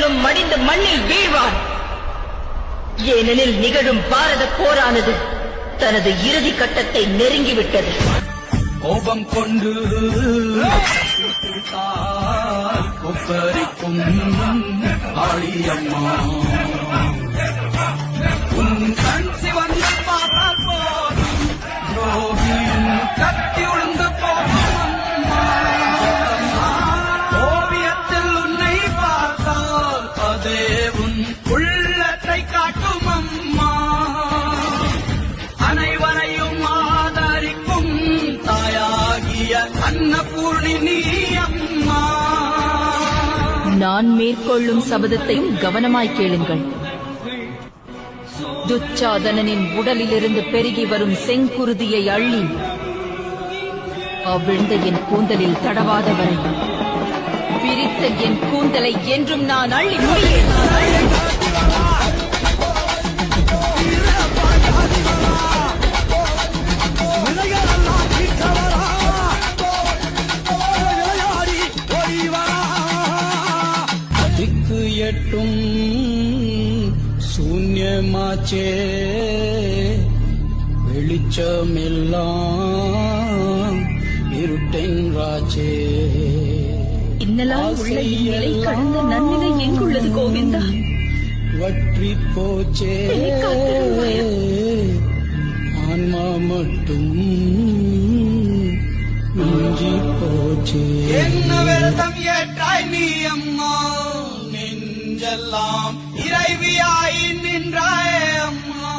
எவனும் மடிந்த மண்ணில் வீழ்வான். ஏனெனில் நிகழும் பாரத போரானது தனது இறுதி கட்டத்தை நெருங்கிவிட்டது. கோபம் கொண்டு கொப்பரிக்கும் ஆளியம்மா, உன் கண் சிவந்து பார்த்தால் போதும் துரோகியும் கத்தி உழுந்து போகும். ஓவியத்தில் உன்னை பார்த்தால் அதே உன் உள்ளத்தை காட்டும் அம்மா. அனைவரையும் ஆதரிக்கும் தாயாகிய அன்னபூர்ணி நீ அம்மா. நான் மேற்கொள்ளும் சபதத்தையும் கவனமாய் கேளுங்கள். துச்சாதனனின் உடலிலிருந்து பெருகி வரும் செங்குருதியை அள்ளி அவிழ்ந்த என் கூந்தலில் தடவாத வரை பிரித்த என் கூந்தலை என்றும் நான் அள்ளி முடியேன். திக்கு எட்டும் சூன்யமாச்சே, வெளிச்சமெல்லாம் இருட்டென்றாச்சே. இன்னலால் உள்ள இந்நிலை கடந்த நன்னிலை எங்குள்ளது கோவிந்தா? வற்றி போச்சே ஆன்மா மட்டும் மிஞ்சி போச்சே. என்ன விரதம் ஏற்றாய் நீ அம்மா, நெஞ்செல்லாம் இறைவியாய் நின்றாய் அம்மா.